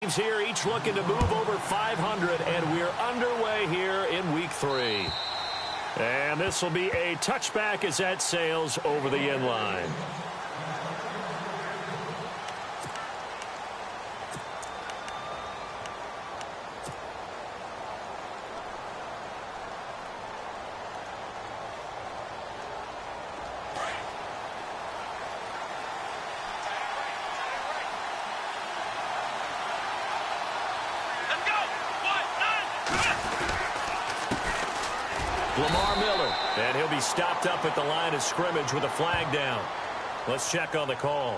teams here, each looking to move over 500, and we're underway here in Week 3. And this will be a touchback as that sails over the end line. Lamar Miller, and he'll be stopped up at the line of scrimmage with a flag down. Let's check on the call.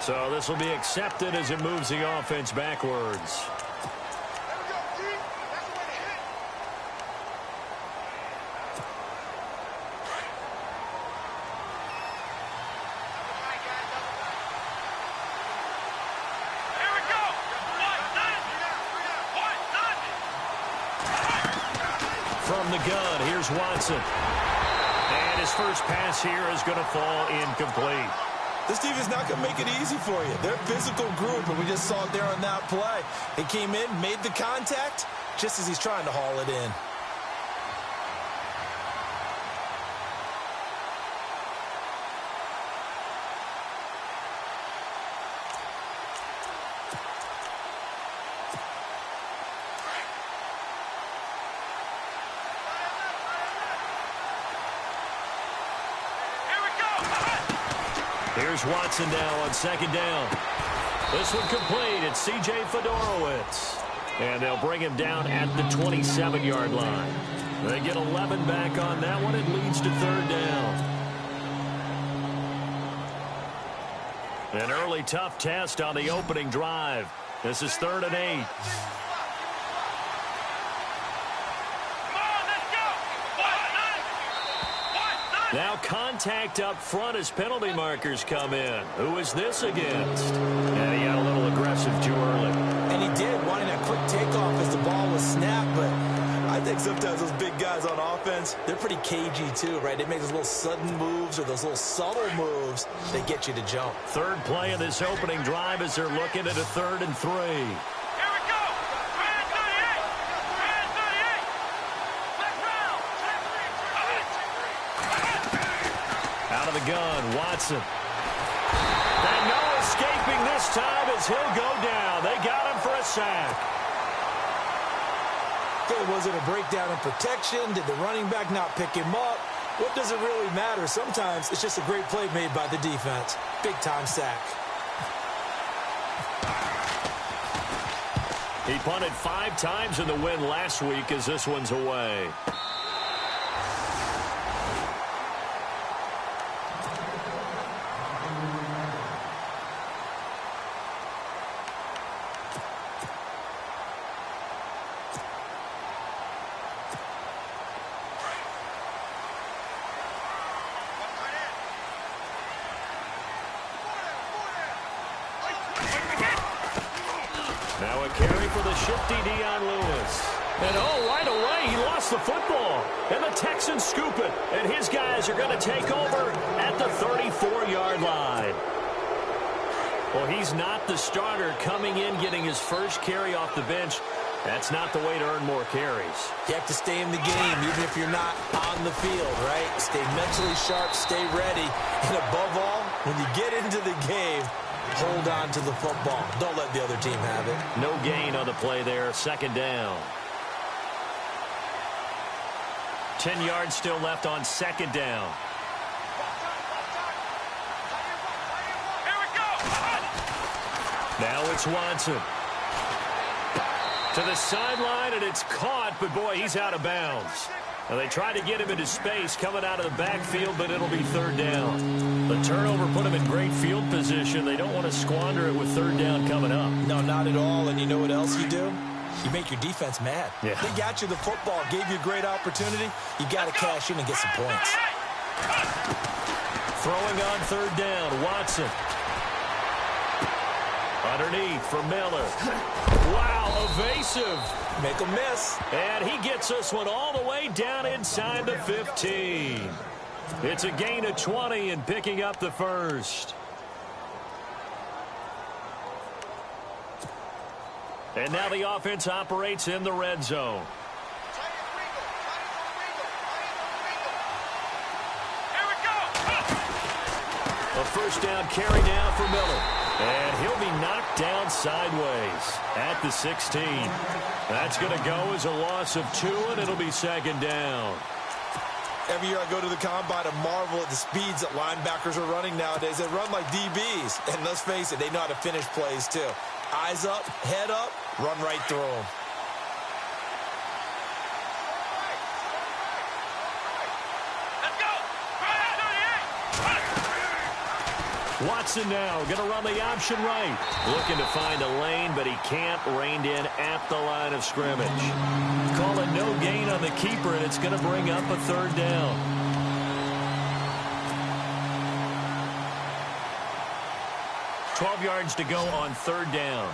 So this will be accepted as it moves the offense backwards. From the gun, here's Watson. And his first pass here is going to fall incomplete. This defense not going to make it easy for you. They're a physical group, and we just saw it there on that play. They came in, made the contact, just as he's trying to haul it in. Here's Watson now on second down. This one complete. It's C.J. Fedorowicz. And they'll bring him down at the 27-yard line. They get 11 back on that one. It leads to third down. An early tough test on the opening drive. This is 3rd and 8. Now contact up front as penalty markers come in. Who is this against? And he got a little aggressive too early. And he did, wanting that quick takeoff as the ball was snapped. But I think sometimes those big guys on offense, they're pretty cagey too, right? They make those little sudden moves or those little subtle moves that get you to jump. Third play of this opening drive as they're looking at a 3rd and 3. Out of the gun, Watson. And no escaping this time as he'll go down. They got him for a sack. Okay, was it a breakdown in protection? Did the running back not pick him up? What does it really matter? Sometimes it's just a great play made by the defense. Big-time sack. He punted 5 times in the win last week as this one's away. Now a carry for the shifty Dion Lewis. And right away, he lost the football. And the Texans scoop it. And his guys are going to take over at the 34-yard line. Well, he's not the starter coming in, getting his first carry off the bench. That's not the way to earn more carries. You have to stay in the game, even if you're not on the field, right? Stay mentally sharp, stay ready. And above all, when you get into the game, hold on to the football. Don't let the other team have it. No gain on the play there. 2nd down. 10 yards still left on 2nd down. Now it's Watson. To the sideline, and it's caught, but boy, he's out of bounds. Now they tried to get him into space coming out of the backfield, but it'll be 3rd down. The turnover put him in great field position. They don't want to squander it with 3rd down coming up. No, not at all. And you know what else you do? You make your defense mad. Yeah. They got you the football, gave you a great opportunity. You got to cash in and get some points. Throwing on 3rd down, Watson. Underneath for Miller. Wow, evasive. Make a miss. And he gets this one all the way down inside the 15. It's a gain of 20 and picking up the first. And now the offense operates in the red zone. A first down carry now for Miller. And he'll be knocked down sideways at the 16. That's going to go as a loss of 2, and it'll be second down. Every year I go to the combine and marvel at the speeds that linebackers are running nowadays. They run like DBs. And let's face it, they know how to finish plays too. Eyes up, head up, run right through them. Watson now going to run the option right. Looking to find a lane, but he can't. Reined in at the line of scrimmage. Call it no gain on the keeper, and it's going to bring up a third down. $12 yards to go on third down.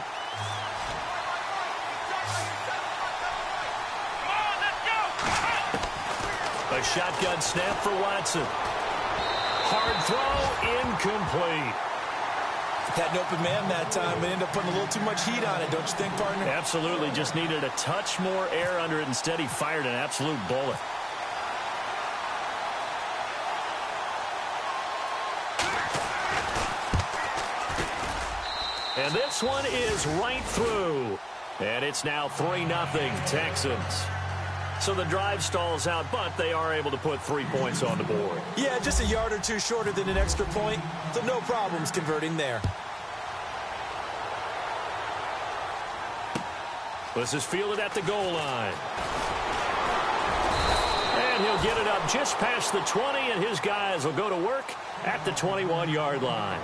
A shotgun snap for Watson. Hard throw, incomplete. Had an open man that time, but ended up putting a little too much heat on it, don't you think, partner? Absolutely. Just needed a touch more air under it. Instead, he fired an absolute bullet. And this one is right through. And it's now 3-0 Texans. So the drive stalls out, but they are able to put 3 points on the board. Yeah, just a yard or two shorter than an extra point, so no problems converting there. This is fielded at the goal line. And he'll get it up just past the 20, and his guys will go to work at the 21-yard line.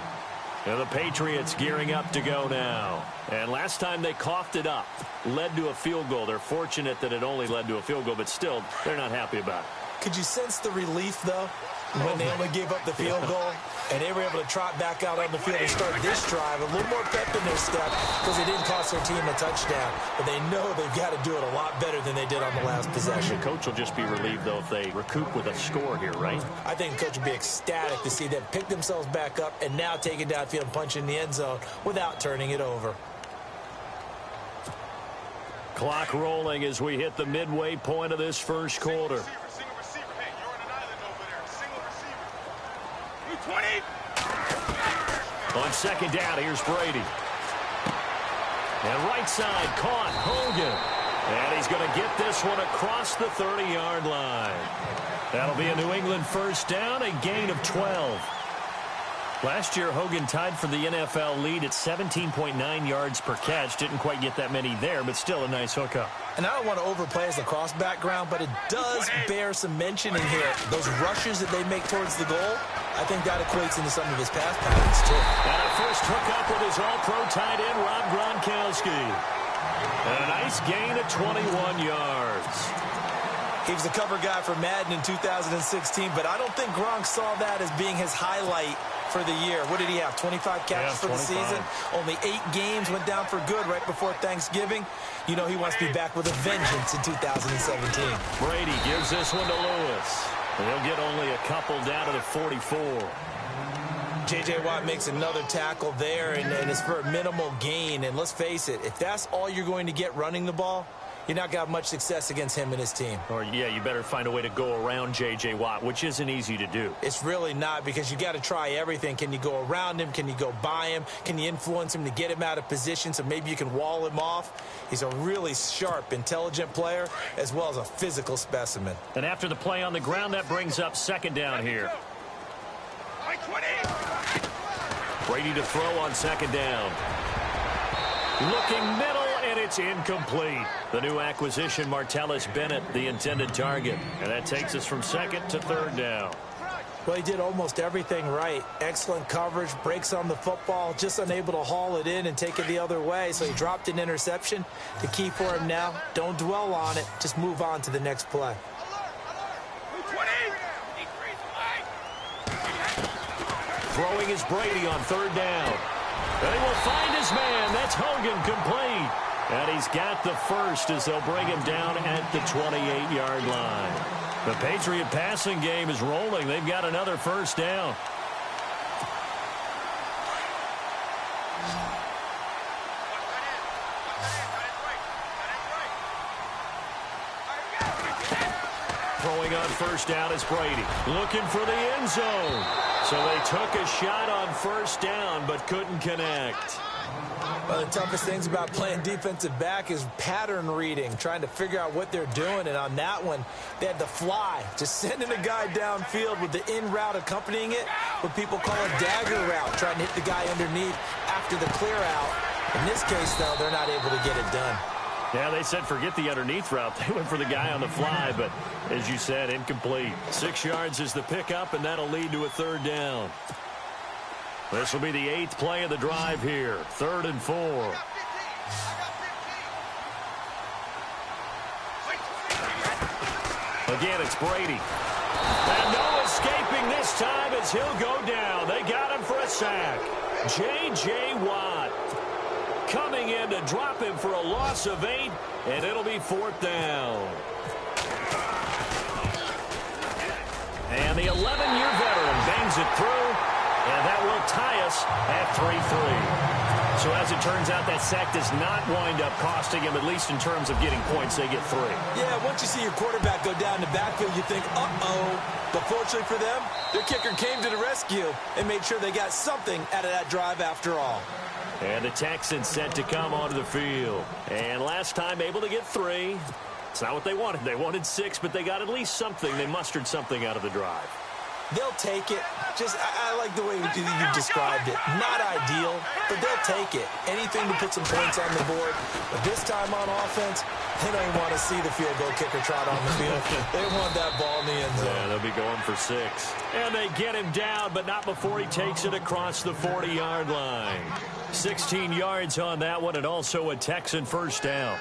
And the Patriots gearing up to go now. And last time they coughed it up, led to a field goal. They're fortunate that it only led to a field goal, but still, they're not happy about it. Could you sense the relief, though, when they only gave up the field goal? And they were able to trot back out on the field and start this drive. A little more pep in their step because it didn't cost their team a touchdown. But they know they've got to do it a lot better than they did on the last possession. The coach will just be relieved, though, if they recoup with a score here, right? I think the coach will be ecstatic to see them pick themselves back up and now take it downfield and punch in the end zone without turning it over. Clock rolling as we hit the midway point of this first quarter. On second down, here's Brady. And right side, caught Hogan. And he's going to get this one across the 30-yard line. That'll be a New England first down, a gain of 12. Last year, Hogan tied for the NFL lead at 17.9 yards per catch. Didn't quite get that many there, but still a nice hookup. And I don't want to overplay as lacrosse background, but it does bear some mentioning here. Those rushes that they make towards the goal, I think that equates into some of his pass patterns, too. And a first hookup with his all-pro tight end, Rob Gronkowski. And a nice gain of 21 yards. He was the cover guy for Madden in 2016, but I don't think Gronk saw that as being his highlight for the year. What did he have, 25 catches for the season? Only 8 games, went down for good right before Thanksgiving. You know he wants to be back with a vengeance in 2017. Brady gives this one to Lewis. And he'll get only a couple down to the 44. J.J. Watt makes another tackle there, and it's for a minimal gain. And let's face it, if that's all you're going to get running the ball, you're not going to have much success against him and his team. Or, yeah, you better find a way to go around J.J. Watt, which isn't easy to do. It's really not, because you got to try everything. Can you go around him? Can you go by him? Can you influence him to get him out of position so maybe you can wall him off? He's a really sharp, intelligent player, as well as a physical specimen. And after the play on the ground, that brings up second down here. Brady to throw on second down. Looking middle, and it's incomplete. The new acquisition, Martellus Bennett, the intended target. And that takes us from second to third down. Well, he did almost everything right. Excellent coverage, breaks on the football, just unable to haul it in and take it the other way. So he dropped an interception. The key for him now, don't dwell on it. Just move on to the next play. Throwing is Brady on third down. And he will find his man. That's Hogan, complete. And he's got the first as they'll bring him down at the 28-yard line. The Patriot passing game is rolling. They've got another first down. throwing on first down is Brady. Looking for the end zone. So they took a shot on first down, but couldn't connect. One of the toughest things about playing defensive back is pattern reading, trying to figure out what they're doing. And on that one, they had to fly, just sending a guy downfield with the in route accompanying it, what people call a dagger route, trying to hit the guy underneath after the clear out. In this case, though, they're not able to get it done. Yeah, they said forget the underneath route. They went for the guy on the fly, but as you said, incomplete. 6 yards is the pickup, and that'll lead to a third down. This will be the 8th play of the drive here. 3rd and 4. Again, it's Brady. And no escaping this time as he'll go down. They got him for a sack. J.J. Watt coming in to drop him for a loss of 8, and it'll be 4th down. And the 11-year veteran bangs it through, and that will tie us at 3-3. So as it turns out, that sack does not wind up costing him, at least in terms of getting points. They get 3. Yeah, once you see your quarterback go down the backfield, you think, uh-oh. But fortunately for them, their kicker came to the rescue and made sure they got something out of that drive after all. And the Texans set to come onto the field. And last time able to get 3. It's not what they wanted. They wanted 6, but they got at least something. They mustered something out of the drive. They'll take it. I like the way you described it. Not ideal, but they'll take it. Anything to put some points on the board. But this time on offense, they don't want to see the field goal kicker trot on the field. They want that ball in the end zone. Yeah, they'll be going for 6. And they get him down, but not before he takes it across the 40-yard line. 16 yards on that one, and also a Texan first down.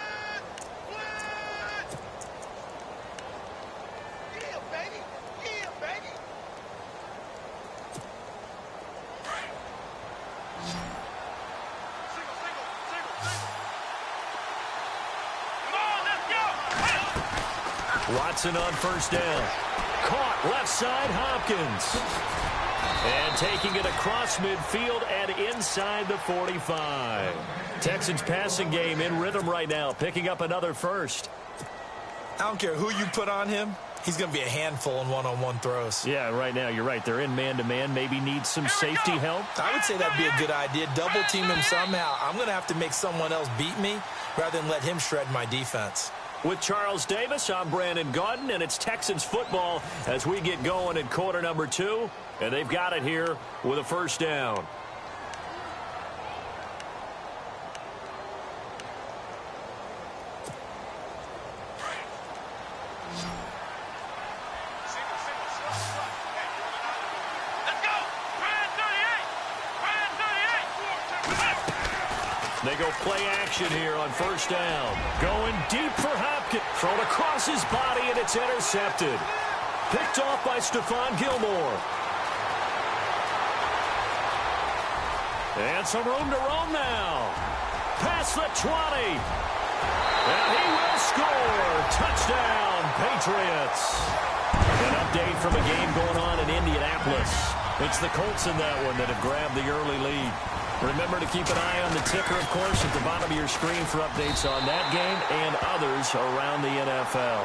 Watson on first down. Caught left side, Hopkins. And taking it across midfield and inside the 45. Texans passing game in rhythm right now, picking up another first. I don't care who you put on him. He's going to be a handful in one-on-one throws. Yeah, right now, you're right. They're in man-to-man. Maybe need some safety help. I would say that'd be a good idea. Double team him somehow. I'm going to have to make someone else beat me rather than let him shred my defense. With Charles Davis, I'm Brandon Gaudin, and it's Texans football as we get going in quarter number 2. And they've got it here with a first down. They go play action here on first down. Going deep for Hopkins. Thrown across his body, and it's intercepted. Picked off by Stephon Gilmore. And some room to roam now. Past the 20. And he will score. Touchdown, Patriots. An update from a game going on in Indianapolis. It's the Colts in that one that have grabbed the early lead. Remember to keep an eye on the ticker, of course, at the bottom of your screen for updates on that game and others around the NFL.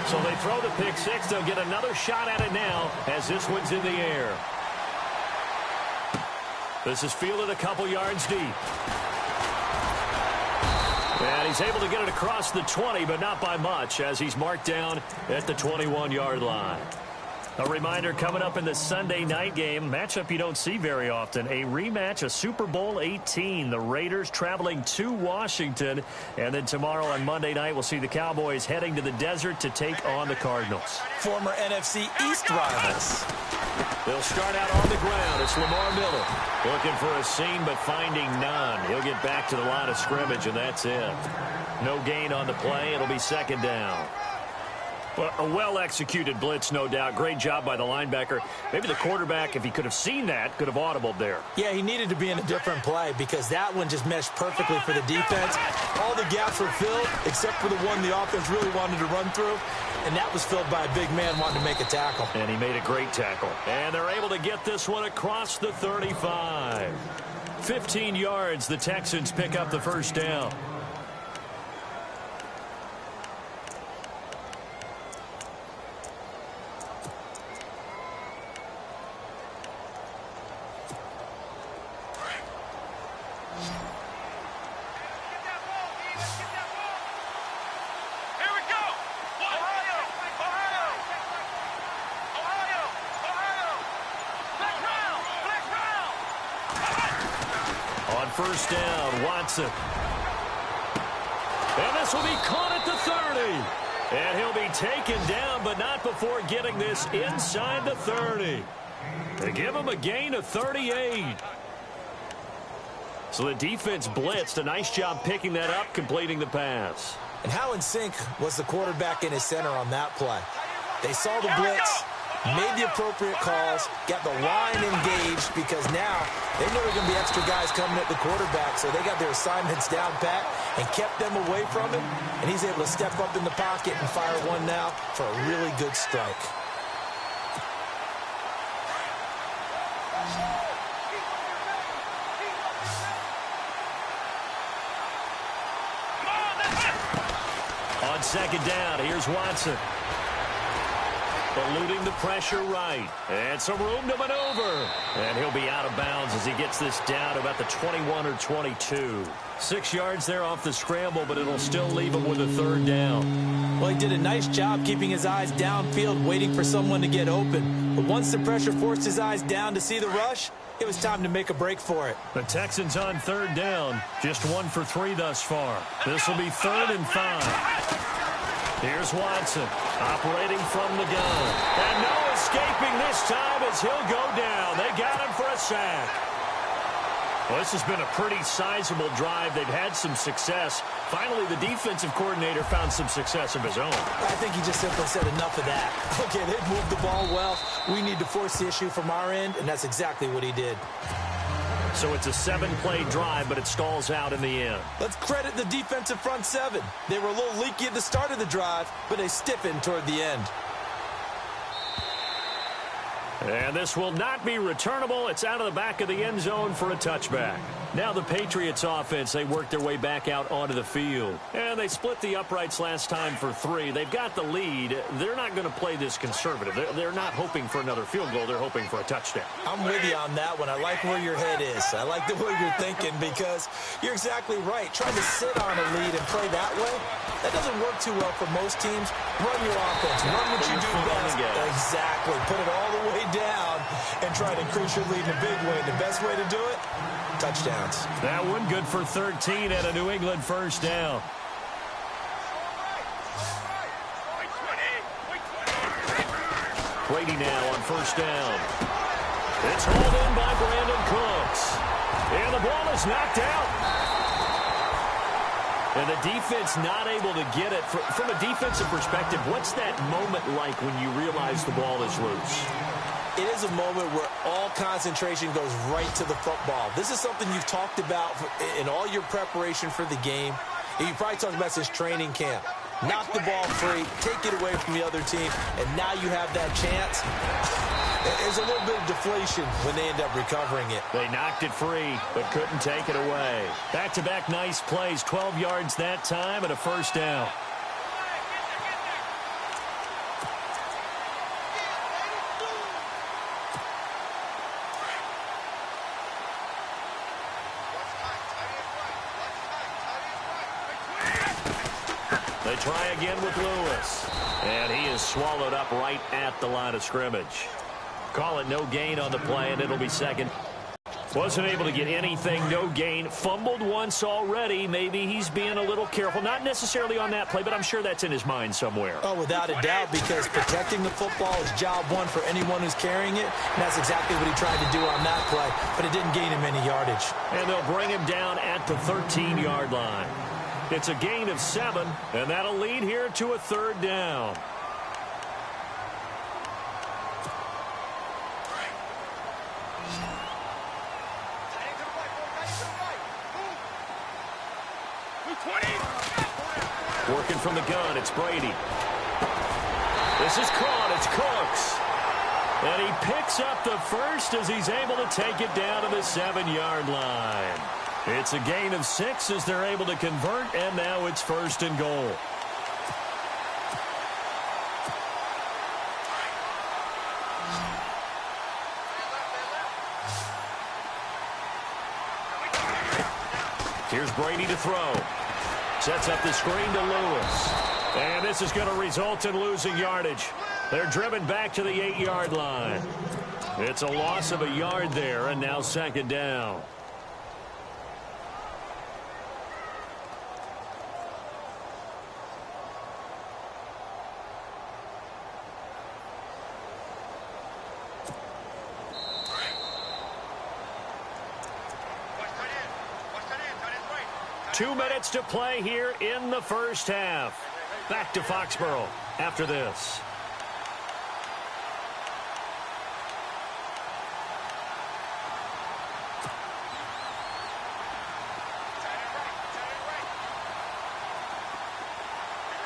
So they throw the pick 6. They'll get another shot at it now as this one's in the air. This is fielded a couple yards deep. And he's able to get it across the 20, but not by much, as he's marked down at the 21-yard line. A reminder coming up in the Sunday night game, matchup you don't see very often, a rematch of Super Bowl 18. The Raiders traveling to Washington. And then tomorrow on Monday night, we'll see the Cowboys heading to the desert to take on the Cardinals. Former NFC East rivals. They'll start out on the ground. It's Lamar Miller looking for a seam, but finding none. He'll get back to the line of scrimmage, and that's it. No gain on the play. It'll be second down. Well, a well-executed blitz, no doubt. Great job by the linebacker. Maybe the quarterback, if he could have seen that, could have audibled there. Yeah, he needed to be in a different play because that one just meshed perfectly for the defense. All the gaps were filled except for the one the offense really wanted to run through, and that was filled by a big man wanting to make a tackle. And he made a great tackle. And they're able to get this one across the 35. 15 yards. The Texans pick up the first down. First down, Watson. And this will be caught at the 30. And he'll be taken down, but not before getting this inside the 30. They give him a gain of 38. So the defense blitzed. A nice job picking that up, completing the pass. And how in sync was the quarterback and his center on that play? They saw the blitz, made the appropriate calls, got the line engaged, because now they know there are going to be extra guys coming at the quarterback, so they got their assignments down pat and kept them away from him, and he's able to step up in the pocket and fire one now for a really good strike. On second down, here's Watson. Eluding the pressure right. And some room to maneuver. And he'll be out of bounds as he gets this down about the 21 or 22. 6 yards there off the scramble, but it'll still leave him with a third down. Well, he did a nice job keeping his eyes downfield, waiting for someone to get open. But once the pressure forced his eyes down to see the rush, it was time to make a break for it. The Texans on third down. Just 1 for 3 thus far. This will be 3rd and 5. Here's Watson, operating from the gun. And no escaping this time as he'll go down. They got him for a sack. Well, this has been a pretty sizable drive. They've had some success. Finally, the defensive coordinator found some success of his own. I think he just simply said enough of that. Okay, they've moved the ball well. We need to force the issue from our end, and that's exactly what he did. So it's a 7-play drive, but it stalls out in the end. Let's credit the defensive front 7. They were a little leaky at the start of the drive, but they stiffened toward the end. And this will not be returnable. It's out of the back of the end zone for a touchback. Now the Patriots offense, they work their way back out onto the field. And they split the uprights last time for 3. They've got the lead. They're not going to play this conservative. They're not hoping for another field goal. They're hoping for a touchdown. I'm with you on that one. I like where your head is. I like the way you're thinking, because you're exactly right. Trying to sit on a lead and play that way, that doesn't work too well for most teams. Run your offense. Run what you do best. Exactly. Put it all the way down and try to increase your lead in a big way. The best way to do it, touchdowns. That one good for 13 and a New England first down. Brady now on first down. It's hauled in by Brandon Cooks. And the ball is knocked out. And the defense not able to get it. From a defensive perspective, what's that moment like when you realize the ball is loose? It is a moment where all concentration goes right to the football. This is something you've talked about in all your preparation for the game. And you probably talked about since training camp. Knock the ball free, take it away from the other team, and now you have that chance. There's a little bit of deflation when they end up recovering it. They knocked it free, but couldn't take it away. Back-to-back nice plays, 12 yards that time and a first down. They try again with Lewis. And he is swallowed up right at the line of scrimmage. Call it no gain on the play, and it'll be second. Wasn't able to get anything, no gain. Fumbled once already. Maybe he's being a little careful. Not necessarily on that play, but I'm sure that's in his mind somewhere. Oh, without a doubt, because protecting the football is job one for anyone who's carrying it. And that's exactly what he tried to do on that play, but it didn't gain him any yardage. And they'll bring him down at the 13-yard line. It's a gain of 7, and that'll lead here to a third down. Working from the gun, it's Brady. This is caught, it's Cooks. And he picks up the first as he's able to take it down to the 7-yard line. It's a gain of 6 as they're able to convert, and now it's 1st and goal. Here's Brady to throw. Sets up the screen to Lewis. And this is going to result in losing yardage. They're driven back to the 8-yard line. It's a loss of a yard there, and now 2nd down. Two minutes to play here in the first half. Back to Foxborough after this.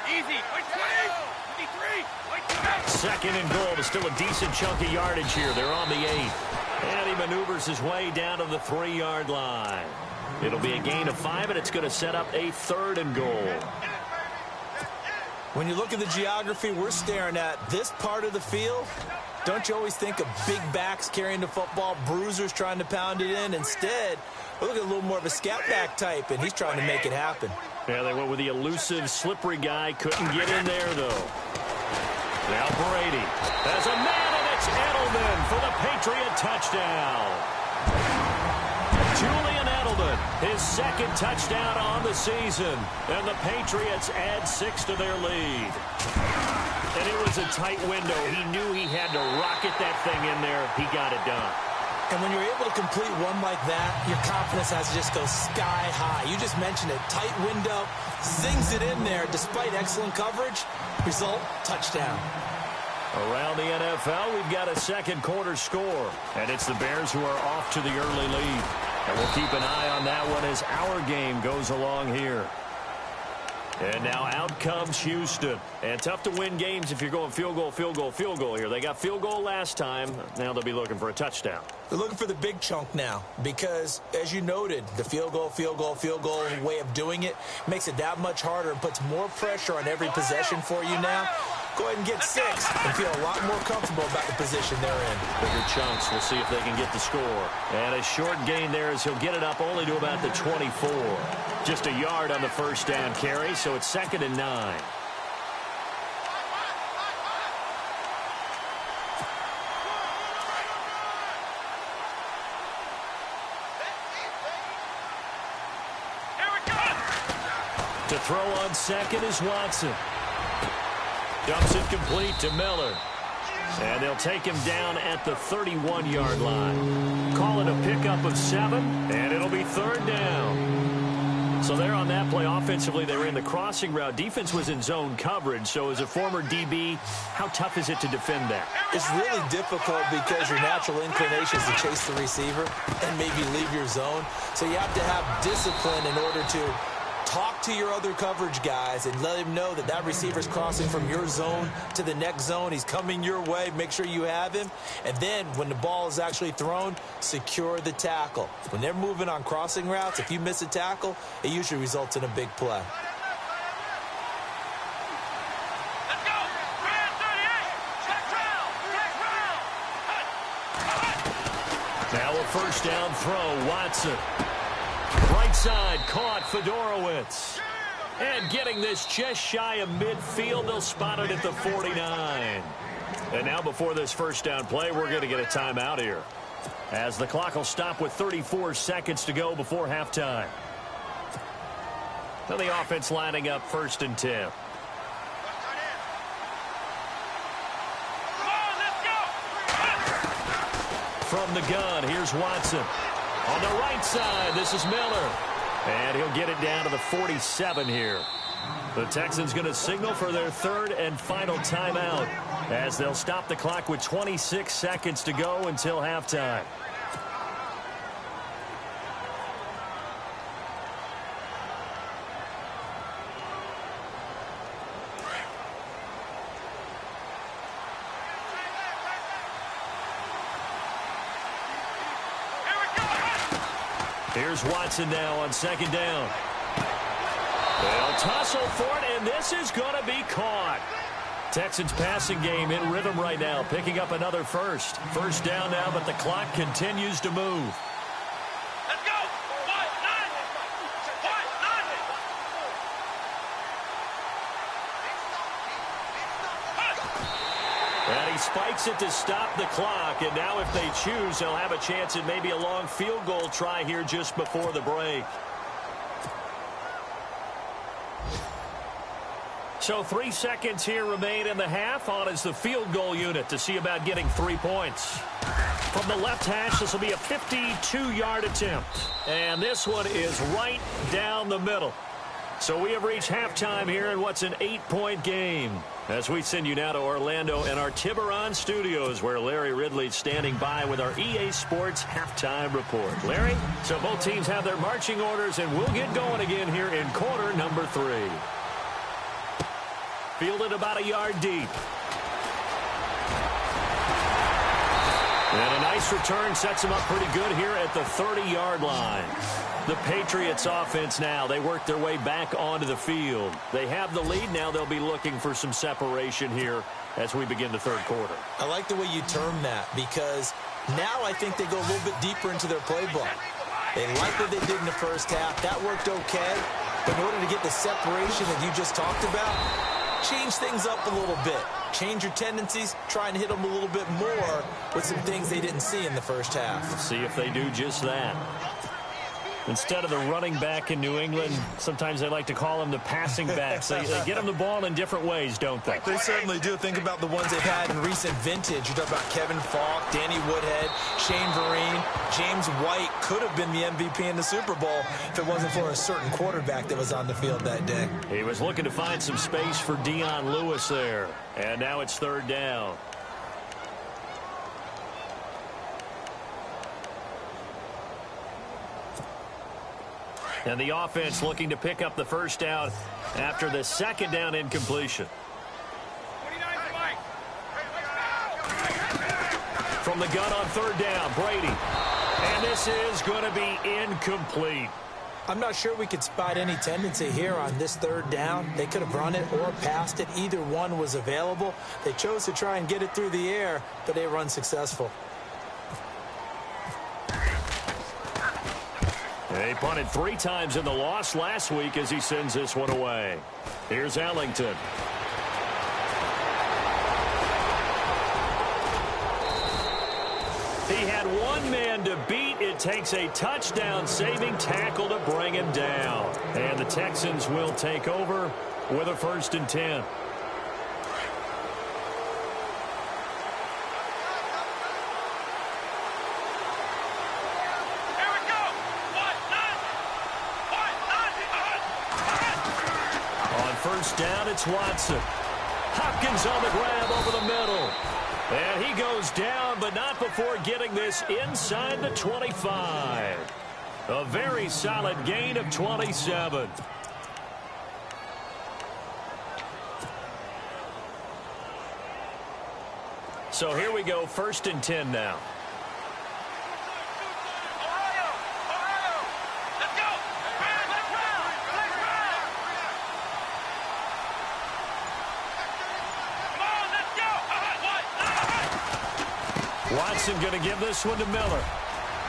Easy. 2nd and goal. But still a decent chunk of yardage here. They're on the 8. And he maneuvers his way down to the 3-yard line. It'll be a gain of 5, and it's going to set up a 3rd and goal. When you look at the geography we're staring at, this part of the field, don't you always think of big backs carrying the football, bruisers trying to pound it in? Instead, we look at a little more of a scat back type, and he's trying to make it happen. Yeah, they went with the elusive, slippery guy. Couldn't get in there, though. Now Brady has a man, and it's Edelman for the Patriot touchdown. Julian Edelman, his 2nd touchdown on the season. And the Patriots add 6 to their lead. And it was a tight window. He knew he had to rocket that thing in there. He got it done. And when you're able to complete one like that, your confidence has to just go sky high. You just mentioned it. Tight window, zings it in there despite excellent coverage. Result, touchdown. Around the NFL, we've got a 2nd quarter score. And it's the Bears who are off to the early lead. And we'll keep an eye on that one as our game goes along here. And now out comes Houston. And tough to win games if you're going field goal, field goal, field goal here. They got field goal last time. Now they'll be looking for a touchdown. They're looking for the big chunk now because, as you noted, the field goal way of doing it makes it that much harder and puts more pressure on every possession for you now. Go ahead and get 6 and feel a lot more comfortable about the position they're in. Bigger chunks. We'll see if they can get the score. And a short gain there as he'll get it up only to about the 24. Just a yard on the 1st down carry, so it's 2nd and 9. To throw on 2nd is Watson. Dumps it complete to Miller. And they'll take him down at the 31-yard line. Call it a pickup of 7, and it'll be 3rd down. So there on that play, offensively, they ran the crossing route. Defense was in zone coverage. So as a former DB, how tough is it to defend that? It's really difficult because your natural inclination is to chase the receiver and maybe leave your zone. So you have to have discipline in order to talk to your other coverage guys and let him know that that receiver's crossing from your zone to the next zone. He's coming your way. Make sure you have him. And then when the ball is actually thrown, secure the tackle. When they're moving on crossing routes, if you miss a tackle, it usually results in a big play. Let's go. 38. Now a 1st down throw. Watson. Right side, caught Fedorowicz. And getting this just shy of midfield, they'll spot it at the 49. And now before this 1st down play, we're going to get a timeout here, as the clock will stop with 34 seconds to go before halftime. Now the offense lining up 1st and 10. From the gun, here's Watson. On the right side, this is Miller. And he'll get it down to the 47 here. The Texans going to signal for their 3rd and final timeout, as they'll stop the clock with 26 seconds to go until halftime. Here's Watson now on second down. They'll tussle for it, and this is going to be caught. Texans passing game in rhythm right now, picking up another first. First down now, but the clock continues to move. Let's go. And he spikes it to stop the clock, and now if they choose, they'll have a chance at maybe a long field goal try here just before the break. So 3 seconds here remain in the half. On is the field goal unit to see about getting 3 points. From the left hash, this will be a 52-yard attempt. And this one is right down the middle. So we have reached halftime here in what's an 8-point game. As we send you now to Orlando and our Tiburon studios, where Larry Ridley's standing by with our EA Sports halftime report. Larry, so both teams have their marching orders, and we'll get going again here in quarter number 3. Fielded about a yard deep. And a nice return sets him up pretty good here at the 30-yard line. The Patriots offense now, they work their way back onto the field. They have the lead. Now they'll be looking for some separation here as we begin the third quarter. I like the way you term that, because now I think they go a little bit deeper into their playbook. They like what they did in the first half. That worked okay. But in order to get the separation that you just talked about, change things up a little bit. Change your tendencies, try and hit them a little bit more with some things they didn't see in the first half. Let's see if they do just that. Instead of the running back in New England, sometimes they like to call them the passing backs. They get them the ball in different ways, don't they? They certainly do. Think about the ones they've had in recent vintage. You're talking about Kevin Falk, Danny Woodhead, Shane Vereen, James White could have been the MVP in the Super Bowl if it wasn't for a certain quarterback that was on the field that day. He was looking to find some space for Dion Lewis there. And now it's third down. And the offense looking to pick up the first down after the second down incompletion. From the gun on third down, Brady. And this is going to be incomplete. I'm not sure we could spot any tendency here on this third down. They could have run it or passed it. Either one was available. They chose to try and get it through the air, but they were unsuccessful. They punted 3 times in the loss last week as he sends this one away. Here's Ellington. He had one man to beat. It takes a touchdown-saving tackle to bring him down. And the Texans will take over with a 1st and 10. First down, it's Watson. Hopkins on the grab over the middle. And he goes down, but not before getting this inside the 25. A very solid gain of 27. So here we go, 1st and 10 now. Watson going to give this one to Miller.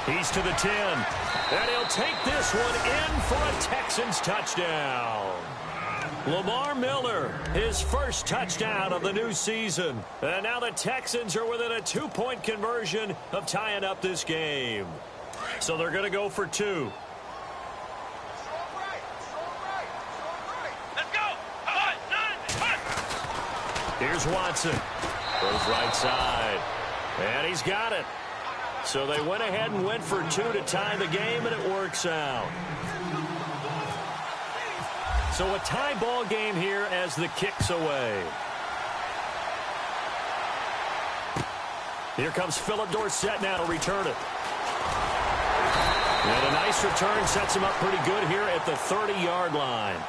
He's to the 10. And he'll take this one in for a Texans touchdown. Lamar Miller, his first touchdown of the new season. And now the Texans are within a 2-point conversion of tying up this game. So they're going to go for 2. Let's go. Here's Watson. Goes right side. And he's got it. So they went ahead and went for 2 to tie the game, and it works out. So a tie ball game here as the kick's away. Here comes Philip Dorsett now to return it. And a nice return sets him up pretty good here at the 30-yard line.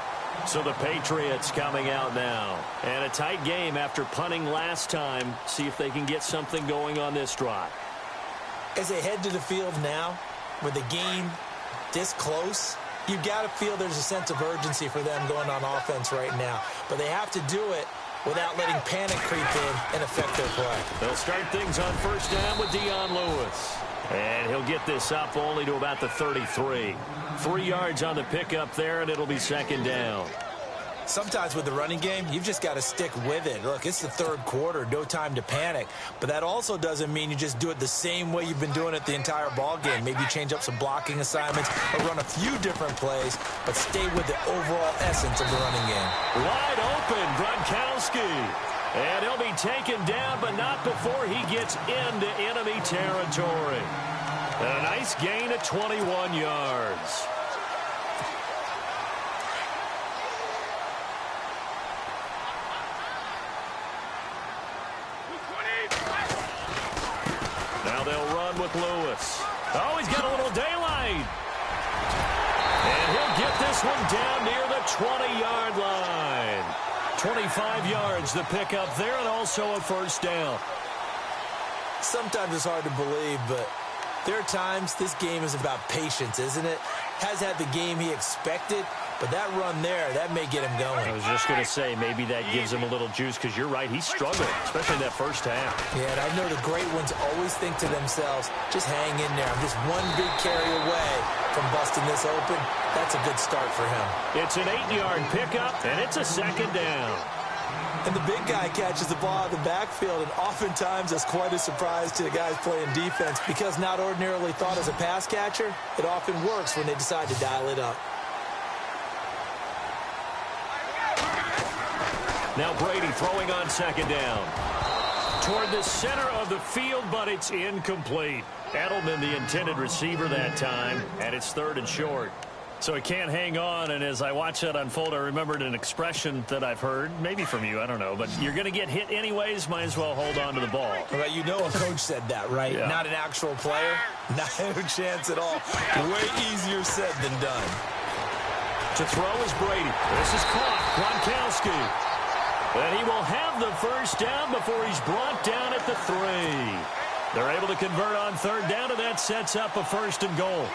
So the Patriots coming out now. And a tight game after punting last time. See if they can get something going on this drive. As they head to the field now, with the game this close, you got to feel there's a sense of urgency for them going on offense right now. But they have to do it without letting panic creep in and affect their play. They'll start things on first down with Dion Lewis. And he'll get this up only to about the 33. 3 yards on the pickup there, and it'll be second down. Sometimes with the running game, you've just got to stick with it. Look, it's the third quarter, no time to panic. But that also doesn't mean you just do it the same way you've been doing it the entire ball game. Maybe change up some blocking assignments or run a few different plays, but stay with the overall essence of the running game. Wide open, Gronkowski. And he'll be taken down, but not before he gets into enemy territory. And a nice gain at 21 yards. Now they'll run with Lewis. Oh, he's got a little daylight. And he'll get this one down near the 20-yard line. 25 yards the pickup there, and also a first down. Sometimes it's hard to believe, but there are times this game is about patience, isn't it? Has had the game he expected, but that run there, that may get him going. I was just going to say, maybe that gives him a little juice, because you're right, he struggled, especially in that first half. Yeah, and I know the great ones always think to themselves, just hang in there. I'm just one big carry away from busting this open. That's a good start for him. It's an 8-yard pickup, and it's a second down. And the big guy catches the ball out of the backfield, and oftentimes that's quite a surprise to the guys playing defense, because not ordinarily thought as a pass catcher, it often works when they decide to dial it up. Now Brady throwing on second down. Toward the center of the field, but it's incomplete. Edelman, the intended receiver that time, and it's third and short. So he can't hang on, and as I watch that unfold, I remembered an expression that I've heard, maybe from you, I don't know, but you're going to get hit anyways, might as well hold on to the ball. Well, you know a coach said that, right? Yeah. Not an actual player. Not a chance at all. Way easier said than done. To throw is Brady. This is caught. Gronkowski. And he will have the first down before he's brought down at the 3. They're able to convert on third down, and that sets up a first and goal.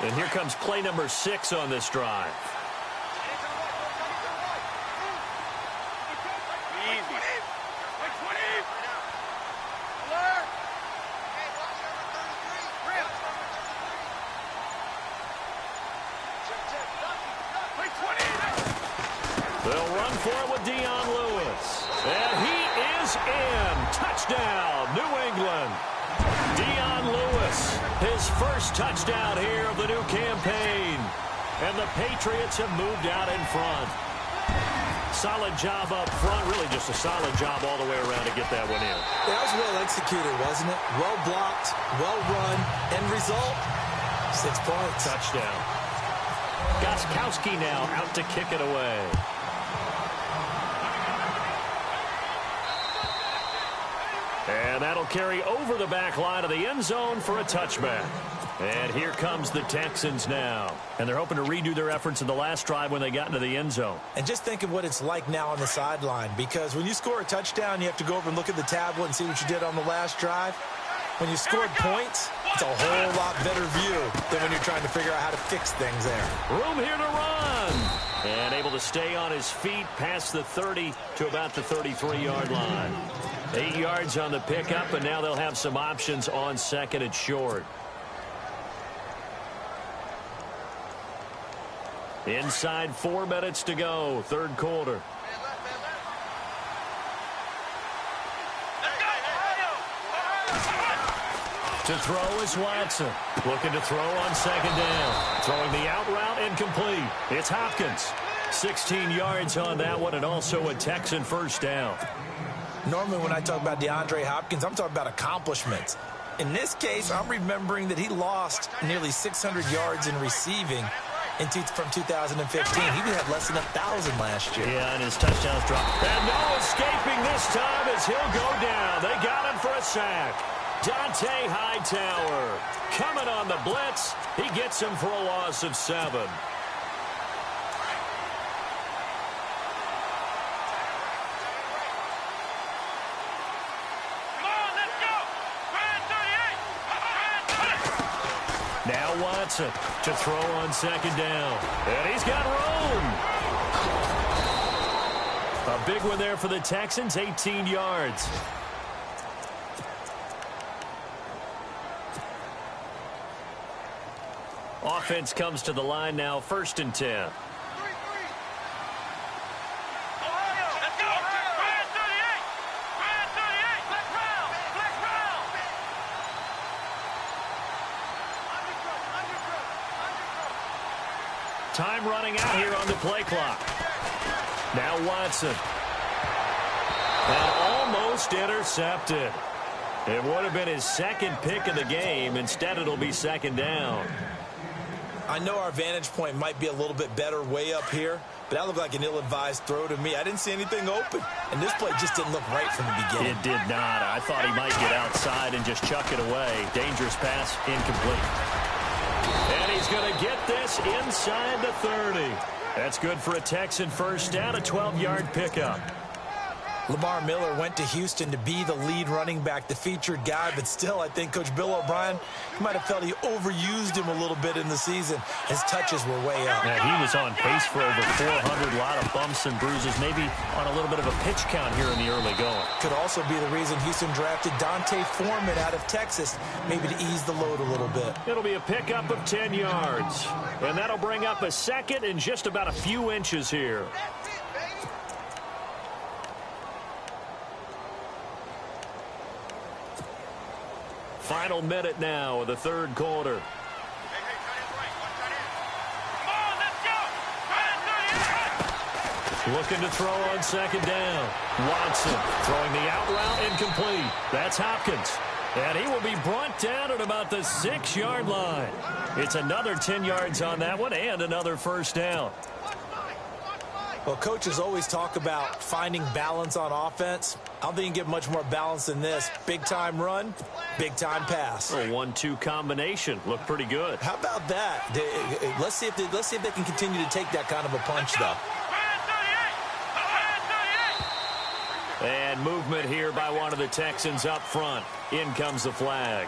And here comes play number 6 on this drive. They'll run for it with Dion Lewis. And he is in. Touchdown, New England. Dion Lewis, his first touchdown here of the new campaign. And the Patriots have moved out in front. Solid job up front, really just a solid job all the way around to get that one in. That was well executed, wasn't it? Well blocked, well run, end result, 6 points. Touchdown. Gronkowski now out to kick it away. And that'll carry over the back line of the end zone for a touchback. And here comes the Texans now. And they're hoping to redo their efforts in the last drive when they got into the end zone. And just think of what it's like now on the sideline, because when you score a touchdown, you have to go over and look at the tablet and see what you did on the last drive. When you scored points, it's a whole lot better view than when you're trying to figure out how to fix things there. Room here to run. And able to stay on his feet past the 30 to about the 33-yard line. 8 yards on the pickup, and now they'll have some options on second and short. Inside 4 minutes to go, third quarter. To throw is Watson. Looking to throw on second down. Throwing the out route incomplete. It's Hopkins. 16 yards on that one, and also a Texan first down. Normally when I talk about DeAndre Hopkins, I'm talking about accomplishments. In this case, I'm remembering that he lost nearly 600 yards in receiving from 2015. He had less than 1,000 last year. Yeah, and his touchdowns dropped. And no escaping this time as he'll go down. They got him for a sack. Dante Hightower coming on the blitz. He gets him for a loss of 7. Now Watson to throw on second down. And he's got room. A big one there for the Texans, 18 yards. Offense comes to the line now, 1st and 10. Time running out here on the play clock. Now Watson. And almost intercepted. It would have been his 2nd pick of the game. Instead, it'll be 2nd down. I know our vantage point might be a little bit better way up here, but that looked like an ill-advised throw to me. I didn't see anything open, and this play just didn't look right from the beginning. It did not. I thought he might get outside and just chuck it away. Dangerous pass, incomplete. And he's going to get this inside the 30. That's good for a Texan first down, a 12-yard pickup. Lamar Miller went to Houston to be the lead running back, the featured guy, but still I think Coach Bill O'Brien might have felt he overused him a little bit in the season. His touches were way up. Yeah, he was on pace for over 400, a lot of bumps and bruises, maybe on a little bit of a pitch count here in the early going. Could also be the reason Houston drafted Dante Foreman out of Texas, maybe to ease the load a little bit. It'll be a pickup of 10 yards, and that'll bring up a 2nd and just about a few inches here. Final minute now of the 3rd quarter. Looking to throw on 2nd down. Watson throwing the out route incomplete. That's Hopkins. And he will be brought down at about the 6-yard line. It's another 10 yards on that one and another 1st down. Well, coaches always talk about finding balance on offense. I don't think you can get much more balance than this. Big-time run, big-time pass. A 1-2 combination. Looked pretty good. How about that? Let's see if they can continue to take that kind of a punch, though. And movement here by one of the Texans up front. In comes the flag.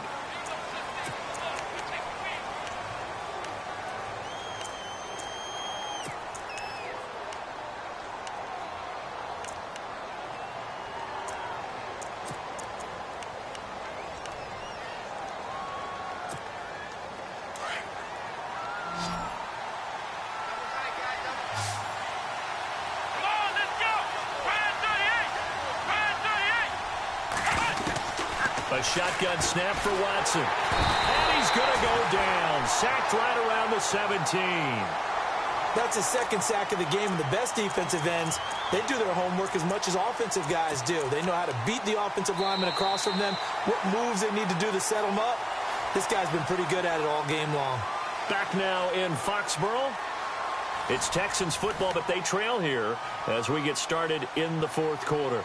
A shotgun snap for Watson. And he's going to go down. Sacked right around the 17. That's his 2nd sack of the game, and the best defensive ends, they do their homework as much as offensive guys do. They know how to beat the offensive lineman across from them, what moves they need to do to set them up. This guy's been pretty good at it all game long. Back now in Foxborough. It's Texans football, but they trail here as we get started in the 4th quarter.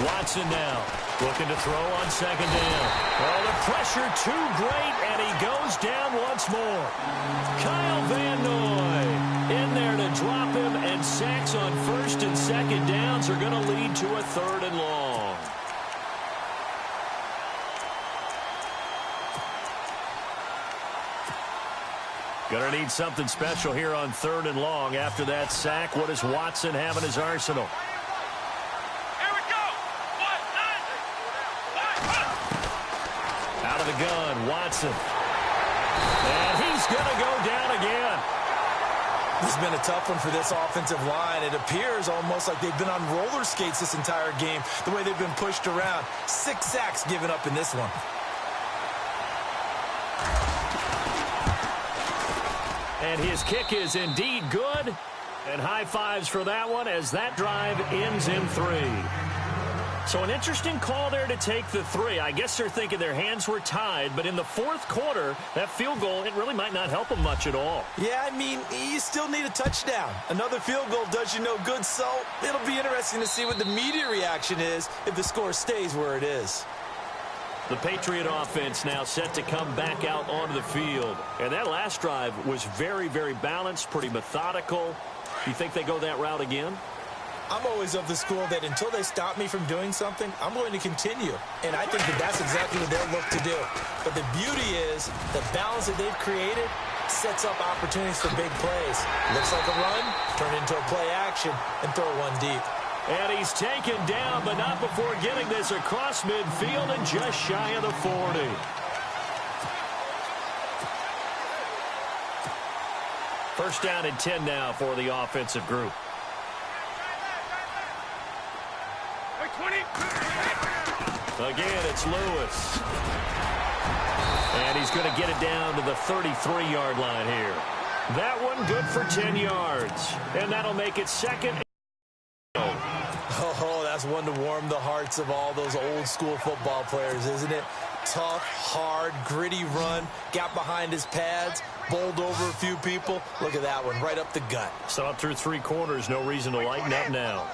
Watson now looking to throw on 2nd down. Oh, the pressure too great, and he goes down once more. Kyle Van Noy in there to drop him, and sacks on 1st and 2nd downs are going to lead to a 3rd and long. Going to need something special here on 3rd and long after that sack. What does Watson have in his arsenal? Out of the gun, Watson. And he's going to go down again. This has been a tough one for this offensive line. It appears almost like they've been on roller skates this entire game, the way they've been pushed around. 6 sacks given up in this one. And his kick is indeed good. And high fives for that one as that drive ends in 3. So an interesting call there to take the 3. I guess they're thinking their hands were tied, but in the 4th quarter, that field goal, it really might not help them much at all. Yeah, I mean, you still need a touchdown. Another field goal does you no good, so it'll be interesting to see what the media reaction is if the score stays where it is. The Patriot offense now set to come back out onto the field. And that last drive was very, very balanced, pretty methodical. You think they go that route again? I'm always of the school that until they stop me from doing something, I'm going to continue. And I think that that's exactly what they'll look to do. But the beauty is the balance that they've created sets up opportunities for big plays. Looks like a run, turn into a play action, and throw one deep. And he's taken down, but not before getting this across midfield and just shy of the 40. First down and 10 now for the offensive group. Again, it's Lewis. And he's going to get it down to the 33-yard line here. That one good for 10 yards. And that'll make it second. Oh, that's one to warm the hearts of all those old-school football players, isn't it? Tough, hard, gritty run. Got behind his pads, bowled over a few people. Look at that one, right up the gut. Saw it through 3 quarters. No reason to lighten up now.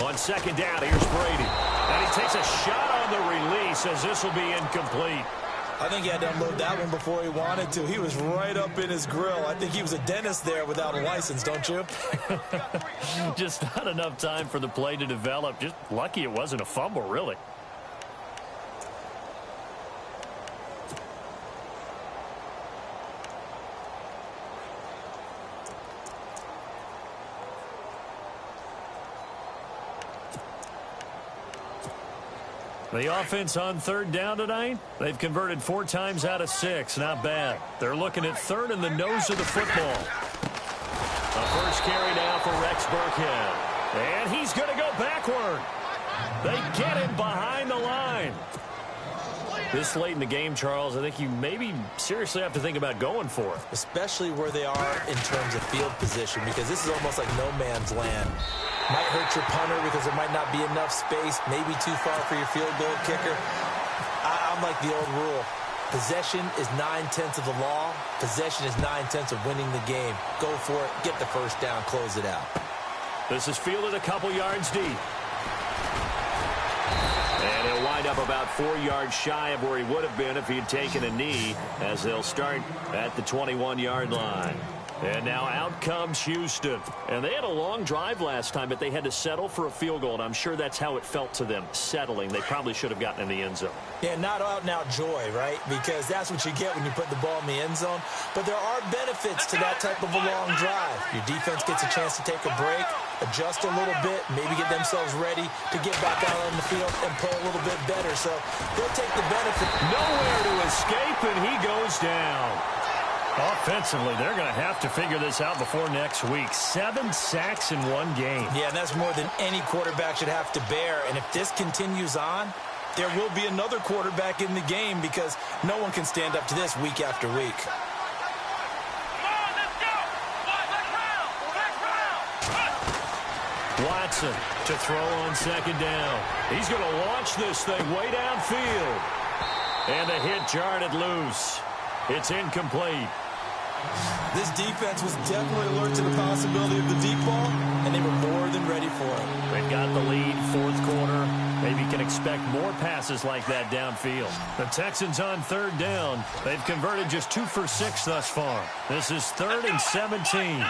On second down, here's Brady. And he takes a shot on the release as this will be incomplete. I think he had to unload that one before he wanted to. He was right up in his grill. I think he was a dentist there without a license, don't you? Just not enough time for the play to develop. Just lucky it wasn't a fumble, really. The offense on third down tonight, they've converted 4 times out of 6. Not bad. They're looking at third in the nose of the football. A first carry now for Rex Burkhead. And he's going to go backward. They get him behind the line. This late in the game, Charles, I think you maybe seriously have to think about going for it. Especially where they are in terms of field position, because this is almost like no man's land. Might hurt your punter because there might not be enough space, maybe too far for your field goal kicker. I'm like the old rule. Possession is 9/10 of the law. Possession is 9/10 of winning the game. Go for it, get the first down, close it out. This is fielded a couple yards deep. And he'll wind up about 4 yards shy of where he would have been if he had taken a knee, as they'll start at the 21-yard line. And now out comes Houston. And they had a long drive last time, but they had to settle for a field goal, and I'm sure that's how it felt to them, settling. They probably should have gotten in the end zone. Yeah, not out-and-out joy, right? Because that's what you get when you put the ball in the end zone. But there are benefits to that type of a long drive. Your defense gets a chance to take a break, adjust a little bit, maybe get themselves ready to get back out on the field and play a little bit better. So they'll take the benefit. Nowhere to escape, and he goes down. Offensively, they're going to have to figure this out before next week. 7 sacks in one game. Yeah, and that's more than any quarterback should have to bear. And if this continues on, there will be another quarterback in the game because no one can stand up to this week after week. Watson to throw on second down. He's going to launch this thing way downfield. And the hit jarred it loose. It's incomplete. This defense was definitely alert to the possibility of the deep ball, and they were more than ready for it. They've got the lead, 4th quarter. Maybe can expect more passes like that downfield. The Texans on third down. They've converted just 2 for 6 thus far. This is 3rd and 17.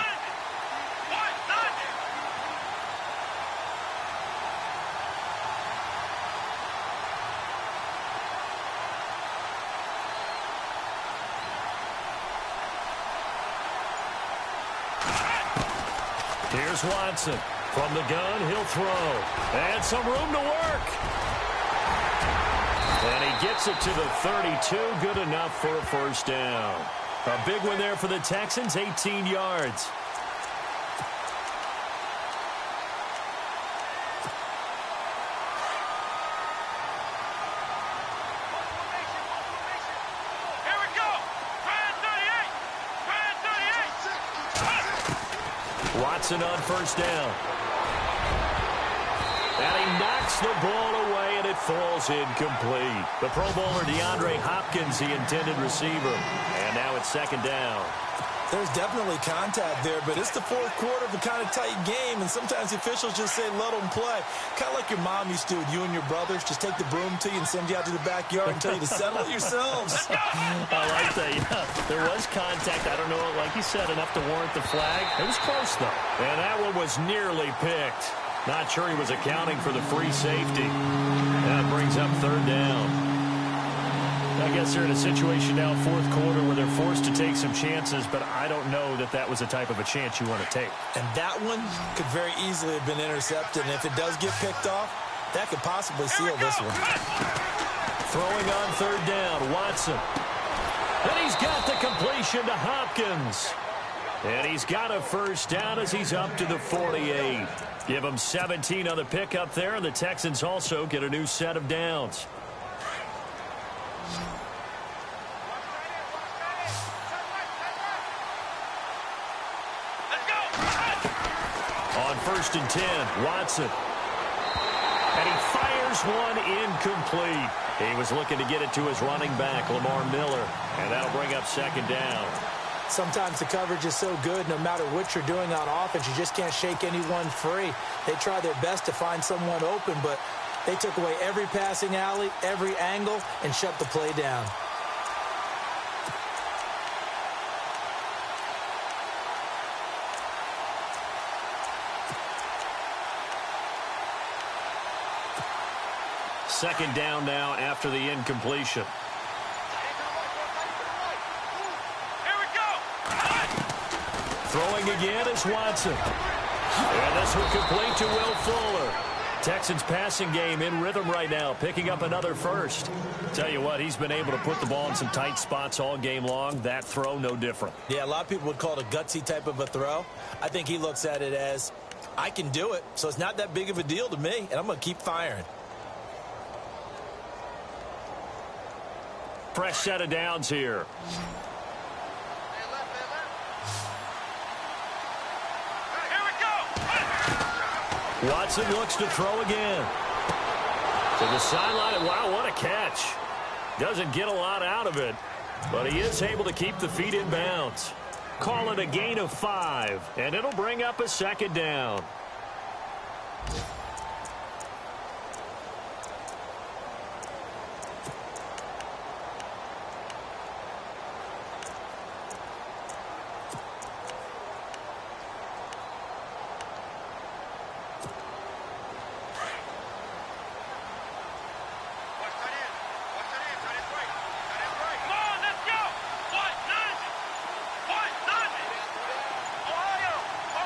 Here's Watson. From the gun, he'll throw. And some room to work. And he gets it to the 32. Good enough for a first down. A big one there for the Texans, 18 yards. Watson on first down. And he knocks the ball away, and it falls incomplete. The Pro Bowler DeAndre Hopkins, the intended receiver. And now it's second down. There's definitely contact there, but it's the fourth quarter of a kind of tight game, and sometimes the officials just say, let them play. Kind of like your mom used to with you and your brothers. Just take the broom to you and send you out to the backyard and tell you to settle it yourselves. I like that. Yeah, there was contact. I don't know, like you said, enough to warrant the flag. It was close, though. And that one was nearly picked. Not sure he was accounting for the free safety. That brings up third down. I guess they're in a situation now, fourth quarter, where they're forced to take some chances, but I don't know that that was the type of a chance you want to take. And that one could very easily have been intercepted, and if it does get picked off, that could possibly seal this one. Throwing on third down, Watson. And he's got the completion to Hopkins. And he's got a first down as he's up to the 48. Give him 17 on the pickup there, and the Texans also get a new set of downs. On first and 10, Watson. And he fires one incomplete. He was looking to get it to his running back, Lamar Miller. And that'll bring up second down. Sometimes the coverage is so good, no matter what you're doing on offense, you just can't shake anyone free. They try their best to find someone open, but they took away every passing alley, every angle, and shut the play down. Second down now after the incompletion. Here we go. Throwing again is Watson. And this one complete to Will Fuller. Texans passing game in rhythm right now, picking up another first. Tell you what, he's been able to put the ball in some tight spots all game long. That throw, no different. Yeah, a lot of people would call it a gutsy type of a throw. I think he looks at it as, I can do it, so it's not that big of a deal to me, and I'm going to keep firing. Fresh set of downs here. Here we go. Watson looks to throw again. To the sideline, and wow, what a catch. Doesn't get a lot out of it, but he is able to keep the feet in bounds. Call it a gain of 5, and it'll bring up a second down.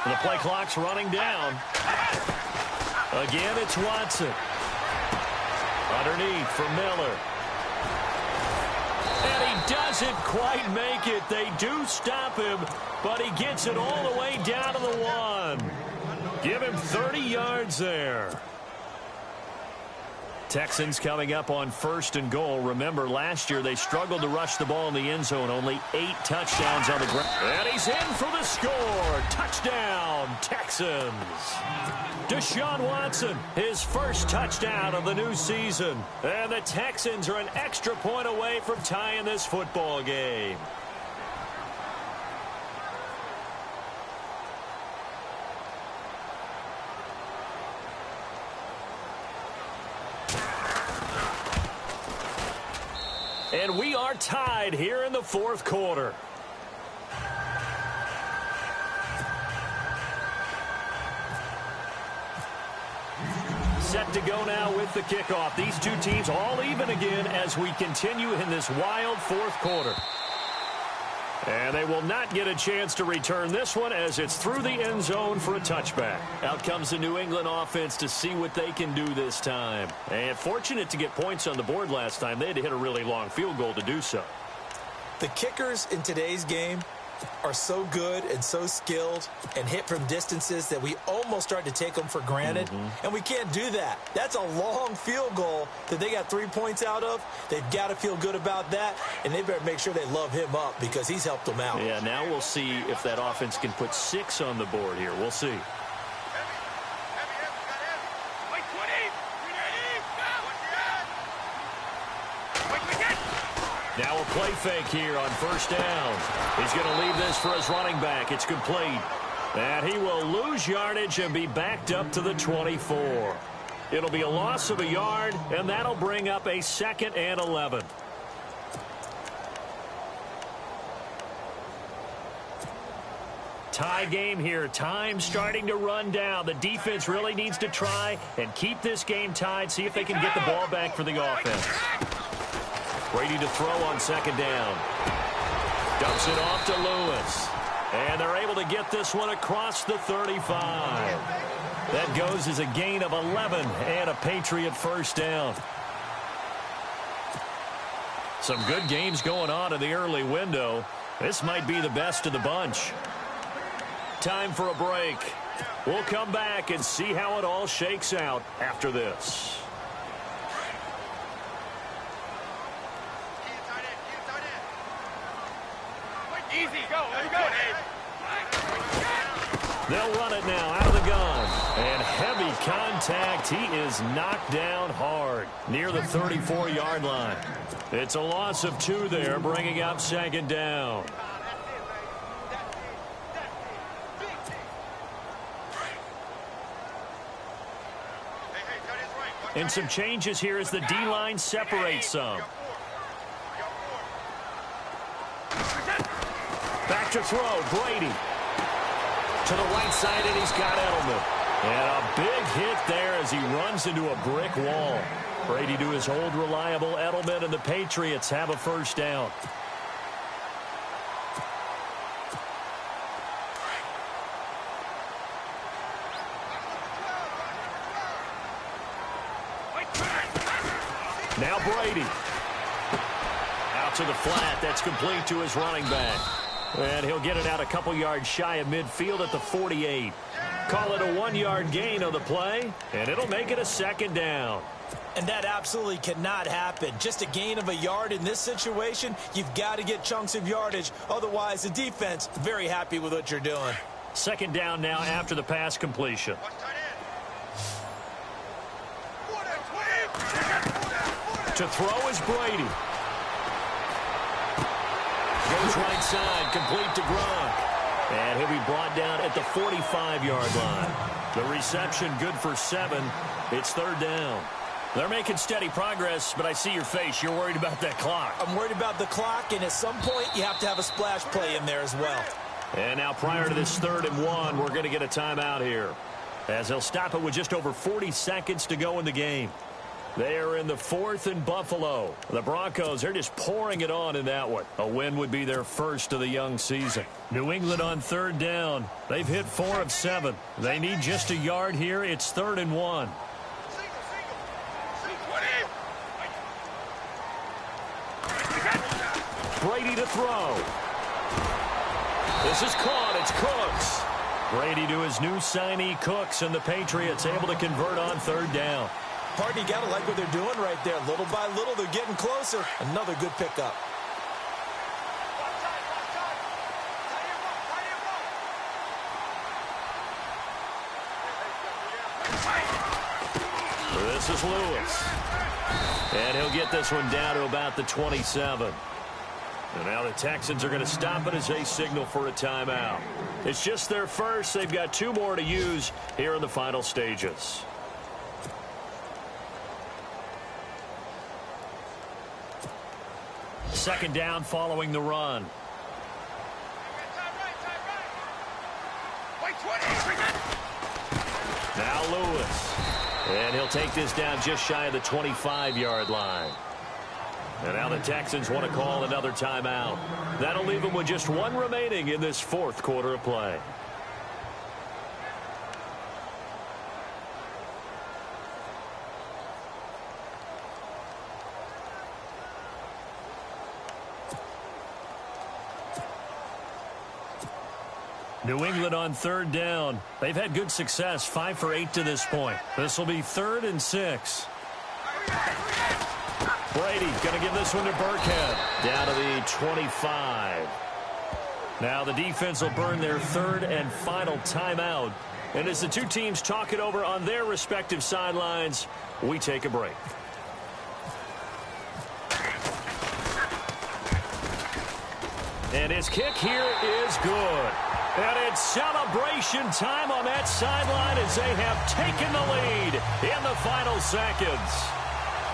The play clock's running down. Again, it's Watson. Underneath for Miller. And he doesn't quite make it. They do stop him, but he gets it all the way down to the 1. Give him 30 yards there. Texans coming up on first and goal. Remember, last year they struggled to rush the ball in the end zone. Only 8 touchdowns on the ground. And he's in for the score. Touchdown, Texans. Deshaun Watson, his first touchdown of the new season. And the Texans are an extra point away from tying this football game. And we are tied here in the fourth quarter. Set to go now with the kickoff. These two teams all even again as we continue in this wild fourth quarter. And they will not get a chance to return this one as it's through the end zone for a touchback. Out comes the New England offense to see what they can do this time. And fortunate to get points on the board last time. They had to hit a really long field goal to do so. The kickers in today's game are so good and so skilled and hit from distances that we almost start to take them for granted. And we can't do that. That's a long field goal that they got 3 points out of. They've got to feel good about that, and they better make sure they love him up because he's helped them out. Yeah, now we'll see if that offense can put 6 on the board here. We'll see. Wait, 20. Now a play fake here on first down. He's going to leave this for his running back. It's complete. And he will lose yardage and be backed up to the 24. It'll be a loss of a yard, and that'll bring up a 2nd and 11. Tie game here. Time starting to run down. The defense really needs to try and keep this game tied, see if they can get the ball back for the offense. Brady to throw on 2nd down. Dumps it off to Lewis. And they're able to get this one across the 35. That goes as a gain of 11 and a Patriot first down. Some good games going on in the early window. This might be the best of the bunch. Time for a break. We'll come back and see how it all shakes out after this. Easy, go, let's go. They'll run it now out of the gun. And heavy contact. He is knocked down hard near the 34-yard line. It's a loss of 2 there, bringing up 2nd down. And some changes here as the D-line separates some. Back to throw, Brady. To the right side, and he's got Edelman. And a big hit there as he runs into a brick wall. Brady to his old reliable Edelman, and the Patriots have a first down. Now Brady. Out to the flat. That's complete to his running back. And he'll get it out a couple yards shy of midfield at the 48. Call it a 1-yard gain on the play, and it'll make it a 2nd down. And that absolutely cannot happen. Just a gain of a yard in this situation, you've got to get chunks of yardage. Otherwise, the defense, very happy with what you're doing. 2nd down now after the pass completion. To throw is Brady. Goes right side, complete to Gronk. And he'll be brought down at the 45-yard line. The reception good for 7. It's 3rd down. They're making steady progress, but I see your face. You're worried about that clock. I'm worried about the clock, and at some point, you have to have a splash play in there as well. And now prior to this 3rd and 1, we're going to get a timeout here, as they'll stop it with just over 40 seconds to go in the game. They are in the 4th and Buffalo. The Broncos are just pouring it on in that one. A win would be their first of the young season. New England on 3rd down. They've hit 4 of 7. They need just a yard here. It's 3rd and 1. Brady to throw. This is caught. It's Cooks. Brady to his new signee, Cooks, and the Patriots able to convert on 3rd down. Partner, you got to like what they're doing right there. Little by little, they're getting closer. Another good pickup. This is Lewis. And he'll get this one down to about the 27. And now the Texans are going to stop it as they signal for a timeout. It's just their first. They've got 2 more to use here in the final stages. Second down following the run. Now Lewis. And he'll take this down just shy of the 25-yard line. And now the Texans want to call another timeout. That'll leave them with just 1 remaining in this 4th quarter of play. New England on 3rd down. They've had good success, 5 for 8 to this point. This will be 3rd and 6. Brady going to give this one to Burkhead. Down to the 25. Now the defense will burn their 3rd and final timeout. And as the 2 teams talk it over on their respective sidelines, we take a break. And his kick here is good. And it's celebration time on that sideline as they have taken the lead in the final seconds.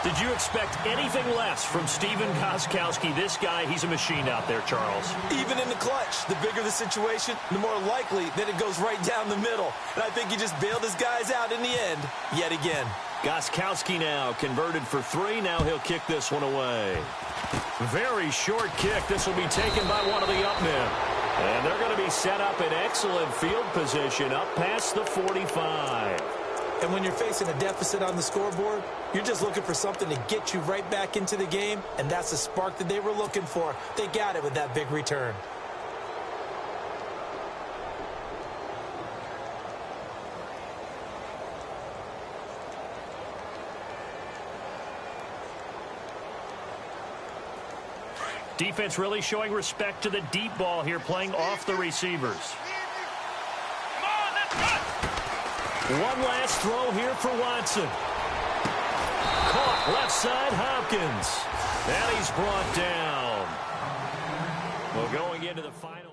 Did you expect anything less from Stephen Gostkowski? This guy, he's a machine out there, Charles. Even in the clutch, the bigger the situation, the more likely that it goes right down the middle. And I think he just bailed his guys out in the end yet again. Gostkowski now converted for 3. Now he'll kick this one away. Very short kick. This will be taken by one of the up men. And they're going to be set up in excellent field position up past the 45. And when you're facing a deficit on the scoreboard, you're just looking for something to get you right back into the game, and that's the spark that they were looking for. They got it with that big return. Defense really showing respect to the deep ball here, playing off the receivers. One last throw here for Watson. Caught left side, Hopkins. And he's brought down. Well, going into the final.